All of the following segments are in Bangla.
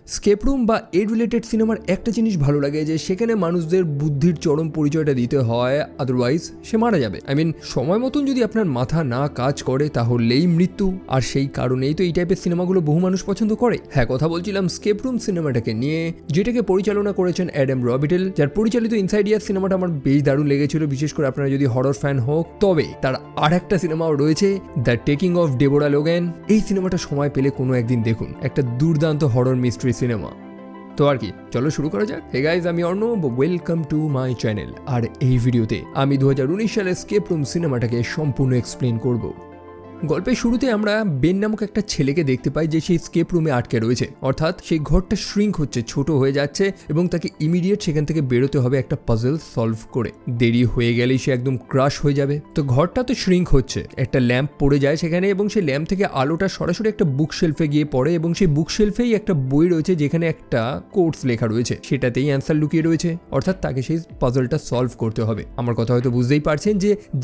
স্কেপ রুম বা এর রিলেটেড সিনেমার একটা জিনিস ভালো লাগে যে সেখানে মানুষদের বুদ্ধির চরম পরিচয়টা দিতে হয়, আদারওয়াইজ সে মারা যাবে। সময় মতন যদি আপনার মাথা না কাজ করে তাহলেই মৃত্যু। আর সেই কারণেই তো এই টাইপের সিনেমাগুলো বহু মানুষ পছন্দ করে। হ্যাঁ, কথা বলছিলাম স্কেপ রুম সিনেমাটাকে নিয়ে, যেটাকে পরিচালনা করেছেন অ্যাডাম রবিটেল, যার পরিচালিত ইনসাইডিয়াস সিনেমাটা আমার বেশ দারুণ লেগেছিল, বিশেষ করে আপনারা যদি হরর ফ্যান হোক। তবে তার আর একটা সিনেমাও রয়েছে, the taking off Deborah Logan. এই সিনেমাটা সময় পেলে কোনো একদিন দেখুন, একটা দুর্দান্ত হরর মিস্ট্রি সিনেমা। তো আর কি, চলো শুরু করা যাক। হে গাইজ, আমি Arnab, welcome to my channel. আর এই ভিডিওতে আমি 2019 সালের স্কেপ রুম সিনেমাটাকে সম্পূর্ণ এক্সপ্লেন করব। গল্পের শুরুতে আমরা বেন নামক একটা ছেলেকে দেখতে পাই যে সেই স্কেপ রুমে আটকে রয়েছে, অর্থাৎ সেই ঘরটা শ্রিঙ্ক হচ্ছে, ছোট হয়ে যাচ্ছে এবং তাকে ইমিডিয়েট সেখান থেকে বেরোতে হবে একটা পাজল সলভ করে। দেরি হয়ে গেলেই সে একদম ক্রাশ হয়ে যাবে। তো ঘরটা তো শ্রিঙ্ক হচ্ছে, একটা ল্যাম্প পড়ে যায় সেখানে এবং সেই ল্যাম্প থেকে আলোটা সরাসরি একটা বুক শেলফে গিয়ে পড়ে এবং সেই বুক শেলফেই একটা বই রয়েছে যেখানে একটা কোডস লেখা রয়েছে, সেটাতেই অ্যান্সার লুকিয়ে রয়েছে, অর্থাৎ তাকে সেই পাজলটা সলভ করতে হবে। আমার কথা হয়তো বুঝতেই পারছেন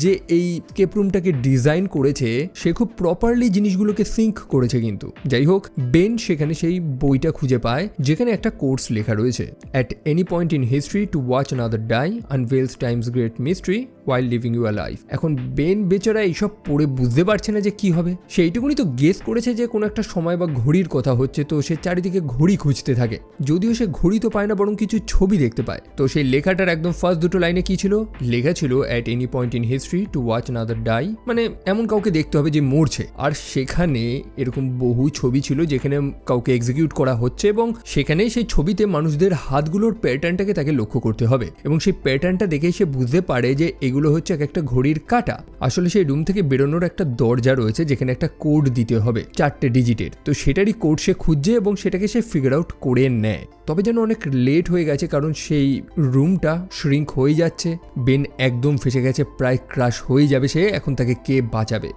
যে এই স্কেপ রুমটাকে ডিজাইন করেছে সে খুব প্রপারলি জিনিসগুলোকে সিঙ্ক করেছে। কিন্তু যাই হোক, বেন সেখানে সেই বইটা খুঁজে পায় যেখানে একটা কোর্স লেখা রয়েছে, at any point in history to watch another die unveils time's great mystery while living your life। এখন বেন বেচারা এইসব পড়ে বুঝতে পারছে না যে কি হবে। সেইটুকুনি তো গেস করেছে যে কোনো একটা সময় বা ঘড়ির কথা হচ্ছে, তো সে চারিদিকে ঘড়ি খুঁজতে থাকে। যদিও সে ঘড়ি তো পায় না, বরং কিছু ছবি দেখতে পায়। তো সেই লেখাটার একদম ফার্স্ট দুটো লাইনে কি ছিল, লেখা ছিল at any point in history to watch another die, মানে এমন কাউকে দেখতে হবে যে মরছে। আর সেখানে এরকম বহু ছবি ছিল যেখানে কাউকে এক্সিকিউট করা হচ্ছে এবং সেখানে সেই ছবিতে মানুষদের হাতগুলোর প্যাটার্নটাকে তাকে লক্ষ্য করতে হবে এবং সেই প্যাটার্নটা দেখে সে বুঝতে পারে যে এগুলো হচ্ছে একটা ঘড়ির কাঁটা। আসলে সেই রুম থেকে বেরোনোর একটা দরজা রয়েছে যেখানে একটা কোড দিতে হবে 4টে ডিজিটের। তো সেটারই কোড সে খুঁজছে এবং সেটাকে সে ফিগার আউট করে নেয়। তবে যেন অনেক লেট হয়ে গেছে, কারণ সেই রুমটা শ্রিঙ্ক হয়ে যাচ্ছে। বেন একদম ফেসে গেছে, প্রায় ক্রাশ হয়ে যাবে সে। এখন তাকে কে বাঁচাবে?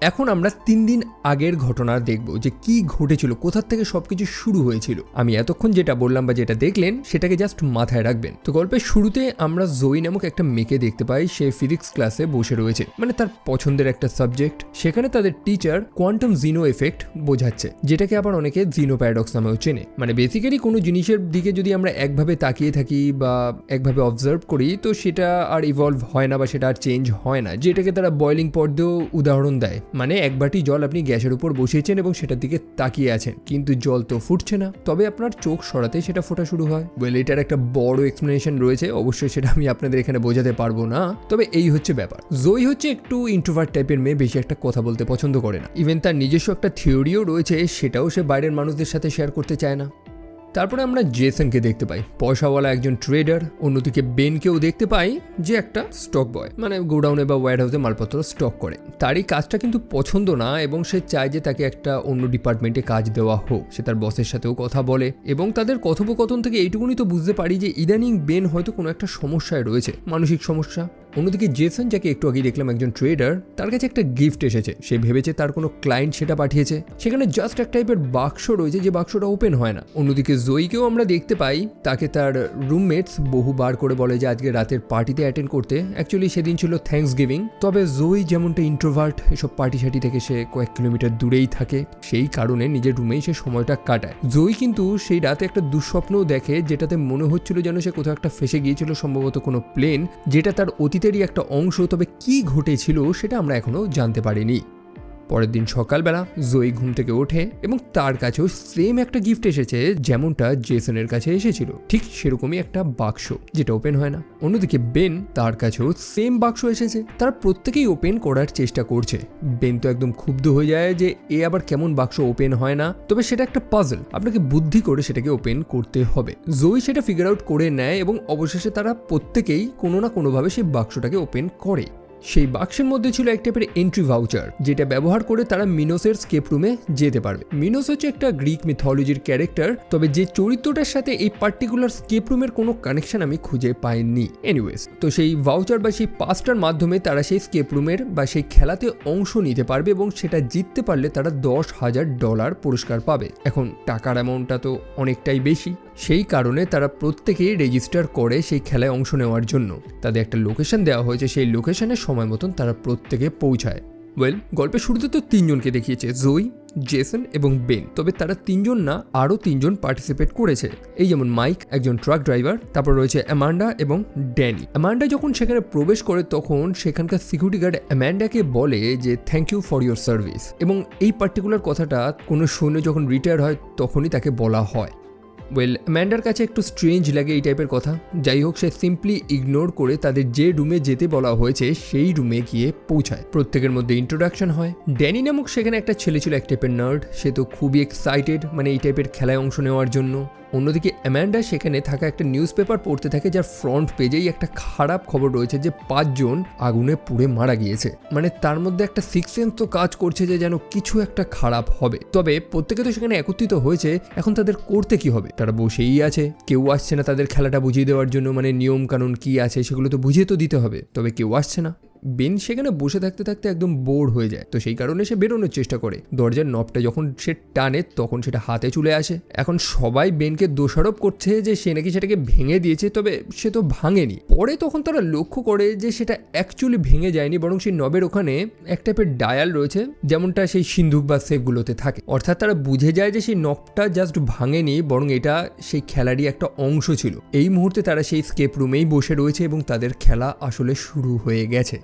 এখন আমরা 3 দিন আগের ঘটনা দেখব যে কি ঘটেছিল, কোথার থেকে সবকিছু শুরু হয়েছিল। আমি এতক্ষণ যেটা বললাম বা যেটা দেখলেন সেটাকে জাস্ট মাথায় রাখবেন। তো গল্পের শুরুতে আমরা জয়ী নামক একটা মেয়েকে দেখতে পাই, সে ফিজিক্স ক্লাসে বসে রয়েছে, মানে তার পছন্দের একটা সাবজেক্ট। সেখানে তাদের টিচার কোয়ান্টাম জিনো এফেক্ট বোঝাচ্ছে, যেটাকে আবার অনেকে জিনো প্যারাডক্স নামেও চেনে। মানে বেসিক্যালি কোনো জিনিসের দিকে যদি আমরা একভাবে তাকিয়ে থাকি বা একভাবে অবজার্ভ করি, তো সেটা আর ইভলভ হয় না বা সেটা আর চেঞ্জ হয় না, যেটাকে তারা বয়লিং পট দিয়েও উদাহরণ দেয়। মানে এক বাটি জল আপনি গ্যাসের উপর বসিয়েছেন এবং সেটার দিকে তাকিয়ে আছেন, কিন্তু জল তো ফুটছে না, তবে আপনার চোখ সরাতে সেটা ফোটা শুরু হয়। এটার একটা বড় এক্সপ্লেনেশন রয়েছে, অবশ্যই সেটা আমি আপনাদের এখানে বোঝাতে পারবো না। তবে এই হচ্ছে ব্যাপার। জয়ী হচ্ছে একটু ইন্ট্রোভার্ট টাইপের মেয়ে, বেশি একটা কথা বলতে পছন্দ করে না। ইভেন তার নিজস্ব একটা থিওরিও রয়েছে, সেটাও সে বাইরের মানুষদের সাথে শেয়ার করতে চায় না। তারপরে আমরা জেসনকে দেখতে পাই, পয়সাওয়ালা একজন ট্রেডার। অন্যদিকে বেনকেও দেখতে পাই যে একটা স্টক বয়, মানে গোডাউনে বা ওয়্যার হাউসে মালপত্র স্টক করে। তার এই কাজটা কিন্তু পছন্দ না এবং সে চায় যে তাকে একটা অন্য ডিপার্টমেন্টে কাজ দেওয়া হোক। সে তার বসের সাথেও কথা বলে এবং তাদের কথোপকথন থেকে এইটুকুনি তো বুঝতে পারি যে ইদানিং বেন হয়তো কোনো একটা সমস্যায় রয়েছে, মানসিক সমস্যা। অন্যদিকে জেসন, যাকে একটু আগে দেখলাম একজন ট্রেডার, তার কাছে একটা গিফট এসেছে। সে ভেবেছে তার কোনো ক্লায়েন্ট সেটা পাঠিয়েছে। সেখানে জাস্ট এক টাইপের বাক্স রয়েছে যে বাক্সটা ওপেন হয় না। অন্যদিকে জয়ীকেও আমরা দেখতে পাই, তাকে তার রুমমেটস বহুবার করে বলে যে আজকে রাতের পার্টিতে অ্যাটেন্ড করতে। অ্যাকচুয়ালি সেদিন ছিল থ্যাঙ্কস গিভিং। তবে জয়ী যেমনটা ইন্ট্রোভার্ট, এসব পার্টি শার্টি থেকে সে কয়েক কিলোমিটার দূরেই থাকে, সেই কারণে নিজের রুমেই সে সময়টা কাটায়। জয়ী কিন্তু সেই রাতে একটা দুঃস্বপ্নও দেখে, যেটাতে মনে হচ্ছিল যেন সে কোথাও একটা ফেসে গিয়েছিল, সম্ভবত কোনো প্লেন, যেটা তার অতীতেরই একটা অংশ। তবে কি ঘটেছিল সেটা আমরা এখনো জানতে পারিনি। পরের দিন সকালবেলা জয়ী ঘুম থেকে ওঠে এবং তার কাছেও সেম একটা গিফট এসেছে, যেমনটা জেসনের কাছে এসেছিল, ঠিক সেরকমই একটা বাক্স যেটা ওপেন হয় না। অন্যদিকে বেন, তার কাছেও সেম বাক্স এসেছে। তারা প্রত্যেকেই ওপেন করার চেষ্টা করছে। বেন তো একদম ক্ষুব্ধ হয়ে যায় যে এ আবার কেমন বাক্স ওপেন হয় না। তবে সেটা একটা পাজল, আপনাকে বুদ্ধি করে সেটাকে ওপেন করতে হবে। জয়ী সেটা ফিগার আউট করে নেয় এবং অবশেষে তারা প্রত্যেকেই কোনো না কোনোভাবে সেই বাক্সটাকে ওপেন করে। সেই বাক্সের মধ্যে ছিল এক টাইপের এন্ট্রি ভাউচার, যেটা ব্যবহার করে তারা মিনোসের স্কেপ রুমে যেতে পারবে। মিনোস হচ্ছে একটা গ্রিক মিথোলজির ক্যারেক্টার, তবে যে চরিত্রটার সাথে এই পার্টিকুলার স্কেপ রুমের কোনো কানেকশন আমি খুঁজে পাইনি। এনিওয়েজ, তো সেই ভাউচার বা সেই পাসটার মাধ্যমে তারা সেই স্কেপ রুমের বা সেই খেলাতে অংশ নিতে পারবে এবং সেটা জিততে পারলে তারা $10,000 পুরস্কার পাবে। এখন টাকার অ্যামাউন্টটা তো অনেকটাই বেশি, সেই কারণে তারা প্রত্যেকেই রেজিস্টার করে সেই খেলায় অংশ নেওয়ার জন্য। তাদের একটা লোকেশন দেওয়া হয়েছে, সেই লোকেশনে সময় মতন তারা প্রত্যেকে পৌঁছায়। গল্পের শুরুতে তো 3 জনকে দেখিয়েছে, জয়ী, জেসন এবং বেন। তবে তারা তিনজন না, আরও তিনজন পার্টিসিপেট করেছে। এই যেমন মাইক একজন ট্রাক ড্রাইভার, তারপর রয়েছে অ্যামান্ডা এবং ড্যানি। অ্যামান্ডা যখন সেখানে প্রবেশ করে তখন সেখানকার সিকিউরিটি গার্ড অ্যামান্ডাকে বলে যে thank you for your service, এবং এই পার্টিকুলার কথাটা কোনো সৈন্য যখন রিটায়ার হয় তখনই তাকে বলা হয়। অ্যামান্ডার কাছে একটু স্ট্রেঞ্জ লাগে এই টাইপের কথা। যাই হোক, সে সিম্পলি ইগনোর করে তাদের যে রুমে যেতে বলা হয়েছে সেই রুমে গিয়ে পৌঁছায়। প্রত্যেকের মধ্যে ইন্ট্রোডাকশন হয়। ড্যানি নামক সেখানে একটা ছেলে ছিল এক টাইপের নার্ড, সে তো খুবই এক্সাইটেড মানে এই টাইপের খেলায় অংশ নেওয়ার জন্য। অন্যদিকে অ্যামান্ডা সেখানে থাকা একটা নিউজ পেপার পড়তে থাকে, যার ফ্রন্ট পেজেই একটা খারাপ খবর রয়েছে যে 5 জন আগুনে পুড়ে মারা গিয়েছে। মানে তার মধ্যে একটা সিক্স সেন্স তো কাজ করছে যে যেন কিছু একটা খারাপ হবে। তবে প্রত্যেকে তো সেখানে একত্রিত হয়েছে, এখন তাদের করতে কি হবে? তারা বসেই আছে, কেউ আসছে না তাদের খেলাটা বুঝিয়ে দেওয়ার জন্য, মানে নিয়ম কানুন কি আছে সেগুলো তো বুঝিয়ে তো দিতে হবে, তবে কেউ আসছে না। বেন সেখানে বসে থাকতে থাকতে একদম বোর হয়ে যায়, তো সেই কারণে সে বেরোনোর চেষ্টা করে। দরজার নবটা যখন সে টানে তখন সেটা হাতে চলে আসে। এখন সবাই বেনকে দোষারোপ করছে যে সে নাকি সেটাকে ভেঙে দিয়েছে, তবে সে তো ভাঙেনি। পরে তখন তারা লক্ষ্য করে যে সেটা অ্যাকচুয়ালি ভেঙে যায়নি, বরং সেই নবের ওখানে এক টাইপের ডায়াল রয়েছে, যেমনটা সেই সিন্ধুক বা সেফগুলোতে থাকে। অর্থাৎ তারা বুঝে যায় যে সেই নবটা জাস্ট ভাঙেনি, বরং এটা সেই খেলারই একটা অংশ ছিল। এই মুহূর্তে তারা সেই স্কেপ রুমেই বসে রয়েছে এবং তাদের খেলা আসলে শুরু হয়ে গেছে।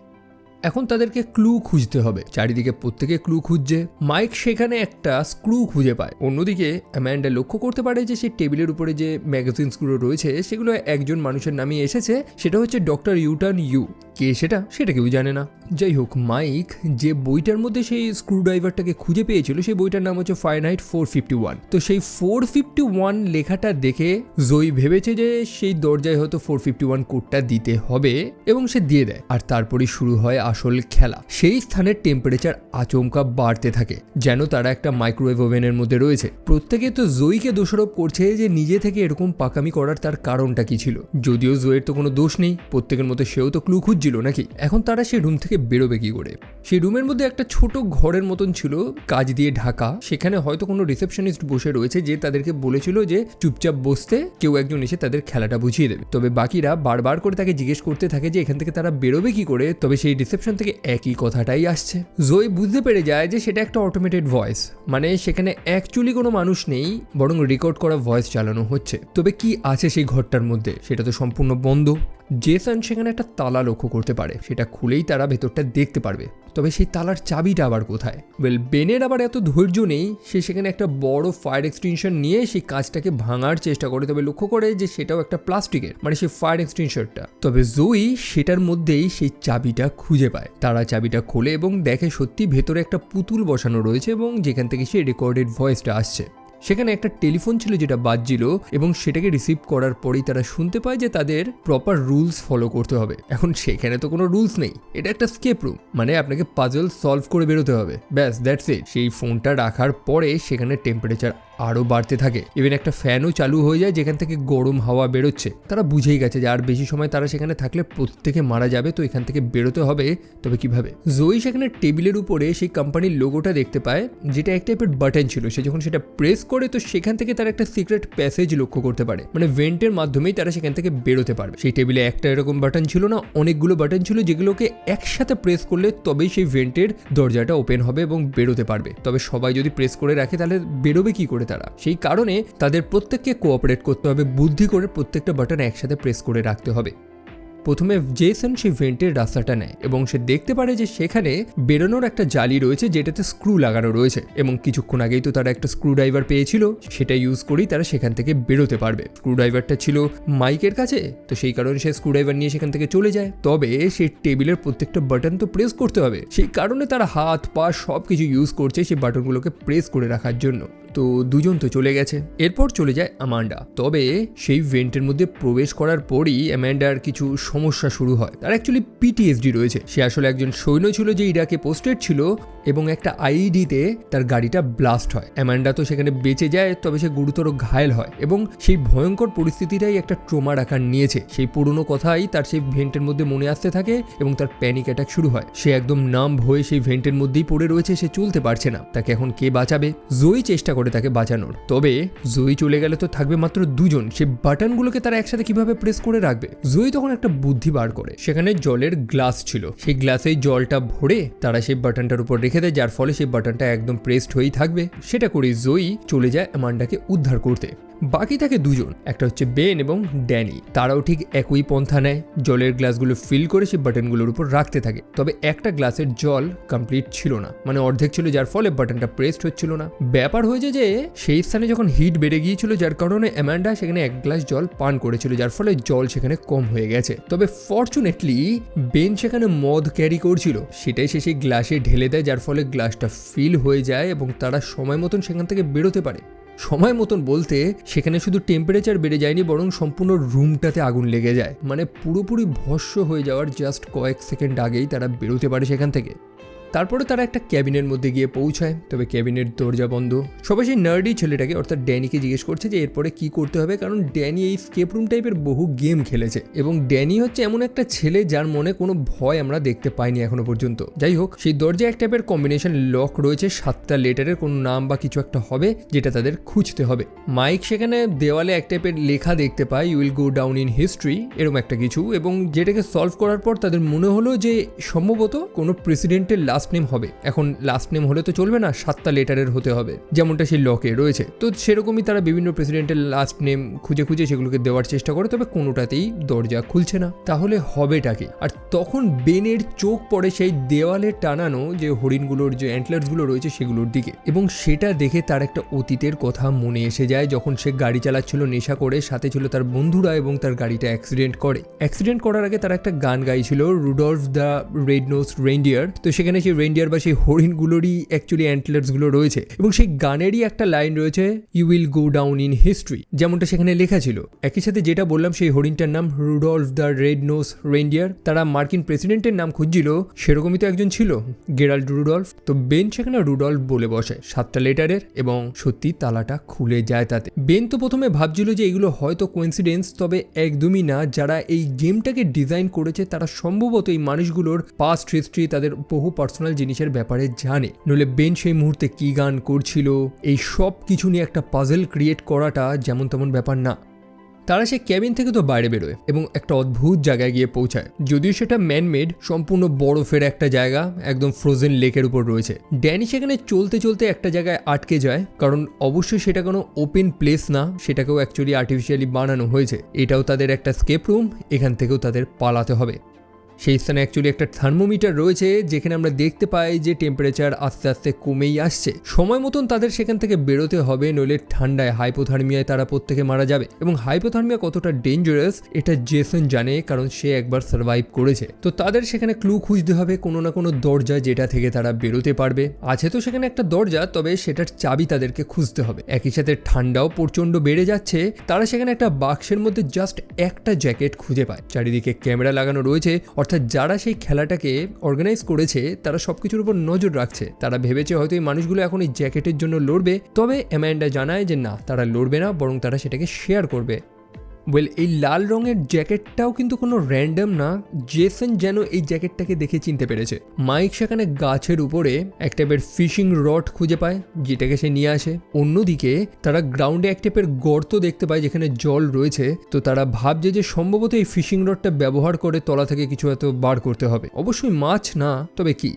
এখন তাদেরকে ক্লু খুঁজতে হবে। চারিদিকে প্রত্যেকে ক্লু খুঁজছে। মাইক সেখানে একটা স্ক্রু খুঁজে পায়। অন্যদিকে অ্যামান্ডা লক্ষ্য করতে পারে যে সেই টেবিলের উপরে যে ম্যাগাজিনসগুলো রয়েছে সেগুলো একজন মানুষের নামে এসেছে, সেটা হচ্ছে ডক্টর ইউটান ইউ। কে সেটা কেউ জানে না। যাই হোক, মাইক যে বইটার মধ্যে সেই স্ক্রু ড্রাইভারটাকে খুঁজে পেয়েছিল সেই বইটার নাম হচ্ছে ফারেনহাইট 451। তো সেই 451 লেখাটা দেখে জয়ী ভেবেছে যে সেই দরজায় হয়তো 451 কোডটা দিতে হবে, এবং সে দিয়ে দেয়। আর তারপরে শুরু হয় আসল খেলা। সেই স্থানের টেম্পারেচার আচমকা বাড়তে থাকে, যেন তারা একটা মাইক্রোওয়েভ ওভেনের মধ্যে রয়েছে। প্রত্যেকে তো জয়ীকে দোষারোপ করছে যে নিজে থেকে এরকম পাকামি করার তার কারণটা কি ছিল, যদিও জয়ের তো কোনো দোষ নেই, প্রত্যেকের মধ্যে সেও তো ক্লু খুঁজছিল নাকি। এখন তারা সেই রুম থেকে বেরোবে কি করে? সেই রুমের মধ্যে একটা ছোট ঘরের মতন ছিল, কাঁচ দিয়ে ঢাকা। সেখানে হয়তো কোনো রিসেপশনিস্ট বসে রয়েছে যে তাদেরকে বলেছিল যে চুপচাপ বসতে, কেউ একজন এসে তাদের খেলাটা বুঝিয়ে দেবে। তবে বাকিরা বারবার করে তাকে জিজ্ঞেস করতে থাকে যে এখান থেকে তারা বেরোবে কি করে। তবে সেই রিসেপশন থেকে একই কথাটাই আসছে। জয়ী বুঝতে পেরে যায় যে সেটা একটা অটোমেটেড ভয়েস, মানে সেখানে অ্যাকচুয়ালি কোনো মানুষ নেই, বরং রেকর্ড করা ভয়েস চালানো হচ্ছে। তবে কি আছে সেই ঘরটার মধ্যে সেটা তো সম্পূর্ণ বন্ধ। জেসন সেখানে একটা তালা লক্ষ্য করতে পারে, সেটা খুলেই তারা ভেতরটা দেখতে পারবে। তবে সেই তালার চাবিটা আবার কোথায়? বেনের আবার এত ধৈর্য নেই, সে সেখানে একটা বড় ফায়ার এক্সটিংশন নিয়ে সেই কাঁচটাকে ভাঙার চেষ্টা করে। তবে লক্ষ্য করে যে সেটাও একটা প্লাস্টিকের, মানে সেই ফায়ার এক্সটিংশনটা। তবে জয়ী সেটার মধ্যেই সেই চাবিটা খুঁজে পায়। তারা চাবিটা খোলে এবং দেখে সত্যি ভেতরে একটা পুতুল বসানো রয়েছে, এবং যেখান থেকে সেই রেকর্ডেড ভয়েসটা আসছে। সেখানে একটা টেলিফোন ছিল যেটা বাজছিল, এবং সেটাকে রিসিভ করার পরেই তারা শুনতে পায় যে তাদের প্রপার রুলস ফলো করতে হবে। এখন সেখানে তো কোনো রুলস নেই, এটা একটা স্কেপ রুম, মানে আপনাকে পাজল সলভ করে বেরোতে হবে, ব্যাস দ্যাটস ইট। সেই ফোনটা রাখার পরে সেখানে টেম্পারেচার আরও বাড়তে থাকে, ইভেন একটা ফ্যানও চালু হয়ে যায় যেখান থেকে গরম হাওয়া বেরোচ্ছে। তারা বুঝেই গেছে যে আর বেশি সময় তারা সেখানে থাকলে প্রত্যেকে মারা যাবে, তো এখান থেকে বেরোতে হবে। তবে কিভাবে? জয়ী সেখানে টেবিলের উপরে সেই কোম্পানির লোগোটা দেখতে পায়, যেটা এক টাইপের বাটন ছিল। সে যখন সেটা প্রেস করে তো সেখান থেকে তারা একটা সিক্রেট প্যাসেজ লক্ষ্য করতে পারে, মানে ভেন্টের মাধ্যমেই তারা সেখান থেকে বেরোতে পারবে। সেই টেবিলে একটা এরকম বাটন ছিল না, অনেকগুলো বাটন ছিল, যেগুলোকে একসাথে প্রেস করলে তবেই সেই ভেন্টের দরজাটা ওপেন হবে এবং বেরোতে পারবে। তবে সবাই যদি প্রেস করে রাখে তাহলে বেরোবে কি করে তারা? সেই কারণে তাদের প্রত্যেককে কোঅপারেট করতে হবে, বুদ্ধি করে প্রত্যেকটা বাটন একসাথে প্রেস করে রাখতে হবে। প্রথমে জেসন সেই ভেন্টের রাস্তাটা নেয় এবং সে দেখতে পারে যে সেখানে বেরোনোর একটা জালি রয়েছে যেটাতে স্ক্রু লাগানো রয়েছে, এবং কিছুক্ষণ আগেই তো তারা একটা স্ক্রু ড্রাইভার পেয়েছিল, সেটা ইউজ করেই তারা সেখান থেকে বেরোতে পারবে। স্ক্রু ড্রাইভারটা ছিল মাইকের কাছে, তো সেই কারণে সে স্ক্রু ড্রাইভার নিয়ে সেখান থেকে চলে যায়। তবে সেই টেবিলের প্রত্যেকটা বাটন তো প্রেস করতে হবে, সেই কারণে তারা হাত পা সব কিছু ইউজ করছে সেই বাটনগুলোকে প্রেস করে রাখার জন্য। তো দুজন তো চলে গেছে, এরপর চলে যায় অ্যামান্ডা। তবে সেই ভেন্টের মধ্যে প্রবেশ করার পরই অ্যামান্ডার কিছু সমস্যা শুরু হয়। তার অ্যাকচুয়ালি পিটিএসডি রয়েছে। সে আসলে একজন সৈন্য ছিল যে ইরাকে পোস্টেড ছিল, এবং একটা আইইডিতে তার গাড়িটা ব্লাস্ট হয়। অ্যামান্ডা তো সেখানে বেঁচে যায়, তবে সে গুরুতর ঘায়েল হয়, এবং সেই ভয়ঙ্কর পরিস্থিতিটাই একটা ট্রমার আকার নিয়েছে। সেই পুরনো কথাই তার সেই ভেন্টের মধ্যে মনে আসতে থাকে, এবং তার প্যানিক অ্যাটাক শুরু হয়। সে একদম নাম্ব হয়ে সেই ভেন্টের মধ্যেই পড়ে রয়েছে, সে চলতে পারছে না। তাকে এখন কে বাঁচাবে? জয়ী চেষ্টা করে তাকে বাঁচানোর। তবে জয়ী চলে গেলে তো থাকবে মাত্র দুজন, সেই বাটনগুলোকে তারা একসাথে কিভাবে প্রেস করে রাখবে? জয়ী তখন একটা বুদ্ধি বার করে, সেখানে জলের গ্লাস ছিল, সেই গ্লাসেই জলটা ভরে তারা সেই বাটনটার উপর রেখে দেয়, যার ফলে সেই বাটনটা একদম প্রেসড হয়েই থাকবে। সেটা করে জয়ী চলে যায় অ্যামান্ডাকে উদ্ধার করতে। বাকি থাকে দুজন, একটা হচ্ছে বেন এবং ড্যানি। তারাও ঠিক একই পন্থা নেয়, জলের গ্লাসগুলো ফিল করে সেই বাটনগুলোর উপর রাখতে থাকে। তবে একটা গ্লাসের জল কমপ্লিট ছিল না, মানে অর্ধেক ছিল, যার ফলে বাটনটা প্রেসড হচ্ছিল না। ব্যাপার হয়েছে যে সেই স্থানে যখন হিট বেড়ে গিয়েছিল, যার কারণে অ্যামান্ডা সেখানে এক গ্লাস জল পান করেছিল, যার ফলে জল সেখানে কম হয়ে গেছে। তবে ফরচুনেটলি বেন সেখানে মদ ক্যারি করছিল, সেটাই সে সেই গ্লাসে ঢেলে দেয়, যার ফলে গ্লাসটা ফিল হয়ে যায় এবং তারা সময় মতন সেখান থেকে বেরোতে পারে। সময় মতন বলতে সেখানে শুধু টেম্পারেচার বেড়ে যায়নি, বরং সম্পূর্ণ রুমটাতে আগুন লেগে যায়, মানে পুরোপুরি ভস্ম হয়ে যাওয়ার জাস্ট কয়েক সেকেন্ড আগেই তারা বেরোতে পারে সেখান থেকে। তারপরে তারা একটা ক্যাবিনের মধ্যে গিয়ে পৌঁছায়, তবে ক্যাবিনের দরজা বন্ধ। সবাই সেই নার্ডি ছেলেটাকে অর্থাৎ ড্যানিকে জিজ্ঞেস করছে যে এরপরে কি করতে হবে, কারণ ড্যানি এই স্কেপ রুম টাইপের বহু গেম খেলেছে এবং ড্যানি হচ্ছে এমন একটা ছেলে যার মনে কোনো ভয় আমরা দেখতে পাইনি এখনো পর্যন্ত। যাই হোক, সেই দরজায় এক টাইপের কম্বিনেশন লক রয়েছে, 7টা লেটারের কোনো নাম বা কিছু একটা হবে যেটা তাদের খুঁজতে হবে। মাইক সেখানে দেওয়ালে এক টাইপের লেখা দেখতে পায়, you will go down in history, এরকম একটা কিছু, এবং যেটাকে সলভ করার পর তাদের মনে হলো যে সম্ভবত কোনো প্রেসিডেন্টের লাস্ট নেম হবে। এখন লাস্ট নেম হলে তো চলবে না, 7টা লেটারের হতে হবে, যেমনটা সেই লকে রয়েছে। তো সেরকমই তারা বিভিন্ন প্রেসিডেন্টের লাস্ট নেম খুঁজে খুঁজে সেগুলোকে দেওয়ার চেষ্টা করে, তবে কোনোটাতেই দরজা খুলছে না। তাহলে হবেটা কি? আর তখন বেনের চোখ পড়ে সেই দেওয়ালে টানানো যে হরিণগুলোর যে অ্যান্টলার্সগুলো রয়েছে সেগুলোর দিকে, এবং সেটা দেখে তার একটা অতীতের কথা মনে এসে যায়, যখন সে গাড়ি চালাচ্ছিল নেশা করে, সাথে ছিল তার বন্ধুরা, এবং তার গাড়িটা অ্যাক্সিডেন্ট করে। অ্যাক্সিডেন্ট করার আগে তারা একটা গান গাইছিল, Rudolph the red nose reindeer. তো সেখানে সেই রেইনডিয়ার বা সেই হরিণগুলোরই অ্যাকচুয়ালি অ্যান্টলার্সগুলো রয়েছে, এবং সেই গানেরই একটা লাইন রয়েছে, you will go down in history, যেমনটা সেখানে লেখা ছিল। একই সাথে যেটা বললাম, সেই হরিণটার নাম Rudolph the red nose reindeer. তারা মার্কিন প্রেসিডেন্টের নাম খুঁজছিল, সেরকমই তো একজন ছিল, গেরাল্ড রুডলফ। তো বেন সেখানে রুডলফ বলে বসে, 7টা লেটারের, এবং সত্যি তালাটা খুলে যায় তাতে। বেন তো প্রথমে ভাবছিল যে এগুলো হয়তো কোইন্সিডেন্স, তবে একদমই না। যারা এই গেমটাকে ডিজাইন করেছে তারা সম্ভবত এই মানুষগুলোর পাস্ট হিস্ট্রি, তাদের বহু পার্সোনাল জিনিসের ব্যাপারে জানে, নইলে বেন সেই মুহূর্তে কি গান করছিল এই সব কিছু নিয়ে একটা পাজল ক্রিয়েট করাটা যেমন তেমন ব্যাপার না। তারা সেই ক্যাবিন থেকে তো বাইরে বেরোয় এবং একটা অদ্ভুত জায়গায় গিয়ে পৌঁছায়, যদিও সেটা ম্যানমেড, সম্পূর্ণ বরফের একটা জায়গা, একদম ফ্রোজেন লেকের উপর রয়েছে। ড্যানি সেখানে চলতে চলতে একটা জায়গায় আটকে যায়, কারণ অবশ্যই সেটা কোনো ওপেন প্লেস না, সেটাকেও অ্যাকচুয়ালি আর্টিফিশিয়ালি বানানো হয়েছে। এটাও তাদের একটা স্কেপ রুম, এখান থেকেও তাদের পালাতে হবে। সেই স্থানে অ্যাকচুয়ালি একটা থার্মোমিটার রয়েছে, যেখানে আমরা দেখতে পাই যে টেম্পারেচার আস্তে আস্তে কমেই আসছে। সময় মতন তাদের সেখান থেকে বেরোতে হবে, নইলে ঠান্ডায় হাইপোথার্মিয়ায় তারা প্রত্যেকে মারা যাবে। এবং হাইপোথার্মিয়া কতটা ডেঞ্জারাস এটা জেসন জানে, কারণ সে একবার সার্ভাইভ করেছে। তো তাদের সেখানে ক্লু খুঁজতে হবে, কোনো না কোনো দরজা যেটা থেকে তারা বেরোতে পারবে। আছে তো সেখানে একটা দরজা, তবে সেটার চাবি তাদেরকে খুঁজতে হবে। একই সাথে ঠান্ডাও প্রচন্ড বেড়ে যাচ্ছে। তারা সেখানে একটা বাক্সের মধ্যে জাস্ট একটা জ্যাকেট খুঁজে পায়, চারিদিকে ক্যামেরা লাগানো রয়েছে, অর্থাৎ যারা সেই খেলাটাকে অর্গানাইজ করেছে তারা সবকিছুর উপর নজর রাখছে। তারা ভেবেছে হয়তো এই মানুষগুলো এখন এই জ্যাকেটের জন্য লড়বে, তবে অ্যামান্ডা জানায় যে না, তারা লড়বে না, বরং তারা সেটাকে শেয়ার করবে। ওয়েল, এই লাল রঙের জ্যাকেটটাও কিন্তু কোনো র্যান্ডম না, জেসন যেন এই জ্যাকেটটাকে দেখে চিনতে পেরেছে। মাইক সেখানে গাছের উপরে এক টাইপের ফিশিং রড খুঁজে পায়, যেটাকে সে নিয়ে আসে। অন্যদিকে তারা গ্রাউন্ডে এক টাইপের গর্ত দেখতে পায় যেখানে জল রয়েছে। তো তারা ভাবছে যে সম্ভবত এই ফিশিং রডটা ব্যবহার করে তলা থেকে কিছু এত বার করতে হবে, অবশ্যই মাছ না, তবে কি।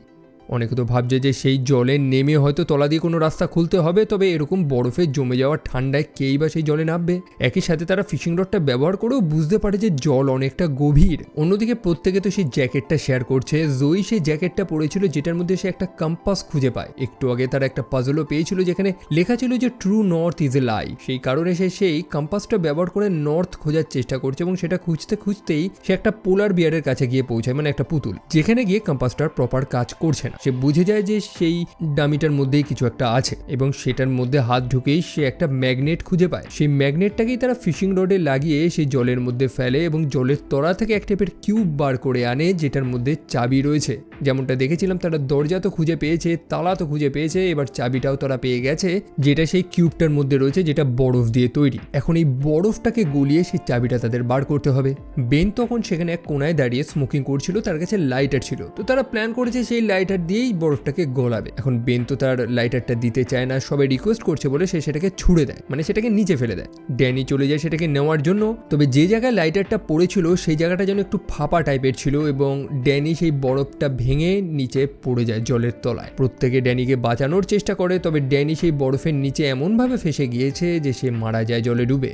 অনেকে তো ভাবছে যে সেই জলে নেমে হয়তো তলা দিয়ে কোনো রাস্তা খুলতে হবে, তবে এরকম বরফে জমে যাওয়ার ঠান্ডায় কেই বা সেই জলে নামবে। একই সাথে তারা ফিশিং রডটা ব্যবহার করেও বুঝতে পারে যে জল অনেকটা গভীর। অন্যদিকে প্রত্যেকে তো সেই জ্যাকেটটা শেয়ার করছে। জয়ী সেই জ্যাকেটটা পরেছিল যেটার মধ্যে সে একটা কম্পাস খুঁজে পায়। একটু আগে তারা একটা পাজলও পেয়েছিল যেখানে লেখা ছিল যে ট্রু নর্থ ইজ এ লাই। সেই কারণে সে সেই কম্পাসটা ব্যবহার করে নর্থ খোঁজার চেষ্টা করছে, এবং সেটা খুঁজতে খুঁজতেই সে একটা পোলার বিয়ারের কাছে গিয়ে পৌঁছায়, মানে একটা পুতুল, যেখানে গিয়ে কম্পাসটার প্রপার কাজ করছে না। সে বুঝে যায় যে সেই ডামিটার মধ্যেই কিছু একটা আছে, এবং সেটার মধ্যে হাত ঢুকেই সে একটা ম্যাগনেট খুঁজে পায়। সেই ম্যাগনেটটাকেই তারা ফিশিং রডে লাগিয়ে সেই জলের মধ্যে ফেলে, এবং জলের তলা থেকে এক টাইপের কিউব বার করে আনে, যেটার মধ্যে চাবি রয়েছে। যেমনটা দেখেছিলাম, তারা দরজা তো খুঁজে পেয়েছে, তালা তো খুঁজে পেয়েছে, এবার চাবিটাও তারা পেয়ে গেছে, যেটা সেই কিউবটার মধ্যে রয়েছে, যেটা বরফ দিয়ে তৈরি। এখন এই বরফটাকে গলিয়ে সেই চাবিটা তাদের বার করতে হবে। বেন তখন সেখানে এক কোনায় দাঁড়িয়ে স্মোকিং করছিল, তার কাছে লাইটার ছিল। তো তারা প্ল্যান করেছে সেই লাইটার দিয়েই বরফটাকে গলাবে। এখন বেন তো তার লাইটারটা দিতে চায় না, সবাই রিকোয়েস্ট করছে বলে সে সেটাকে ছুঁড়ে দেয়, মানে সেটাকে নিচে ফেলে দেয়। ড্যানি চলে যায় সেটাকে নেওয়ার জন্য, তবে যে জায়গায় লাইটারটা পড়েছিল সেই জায়গাটা যেন একটু ফাঁপা টাইপের ছিল এবং ড্যানি সেই বরফটা ভেঙে নিচে পড়ে যায় জলের তলায়। প্রত্যেকে ড্যানিকে বাঁচানোর চেষ্টা করে, তবে ড্যানি সেই বরফের নিচে এমনভাবে ফেসে গিয়েছে যে সে মারা যায় জলে ডুবে।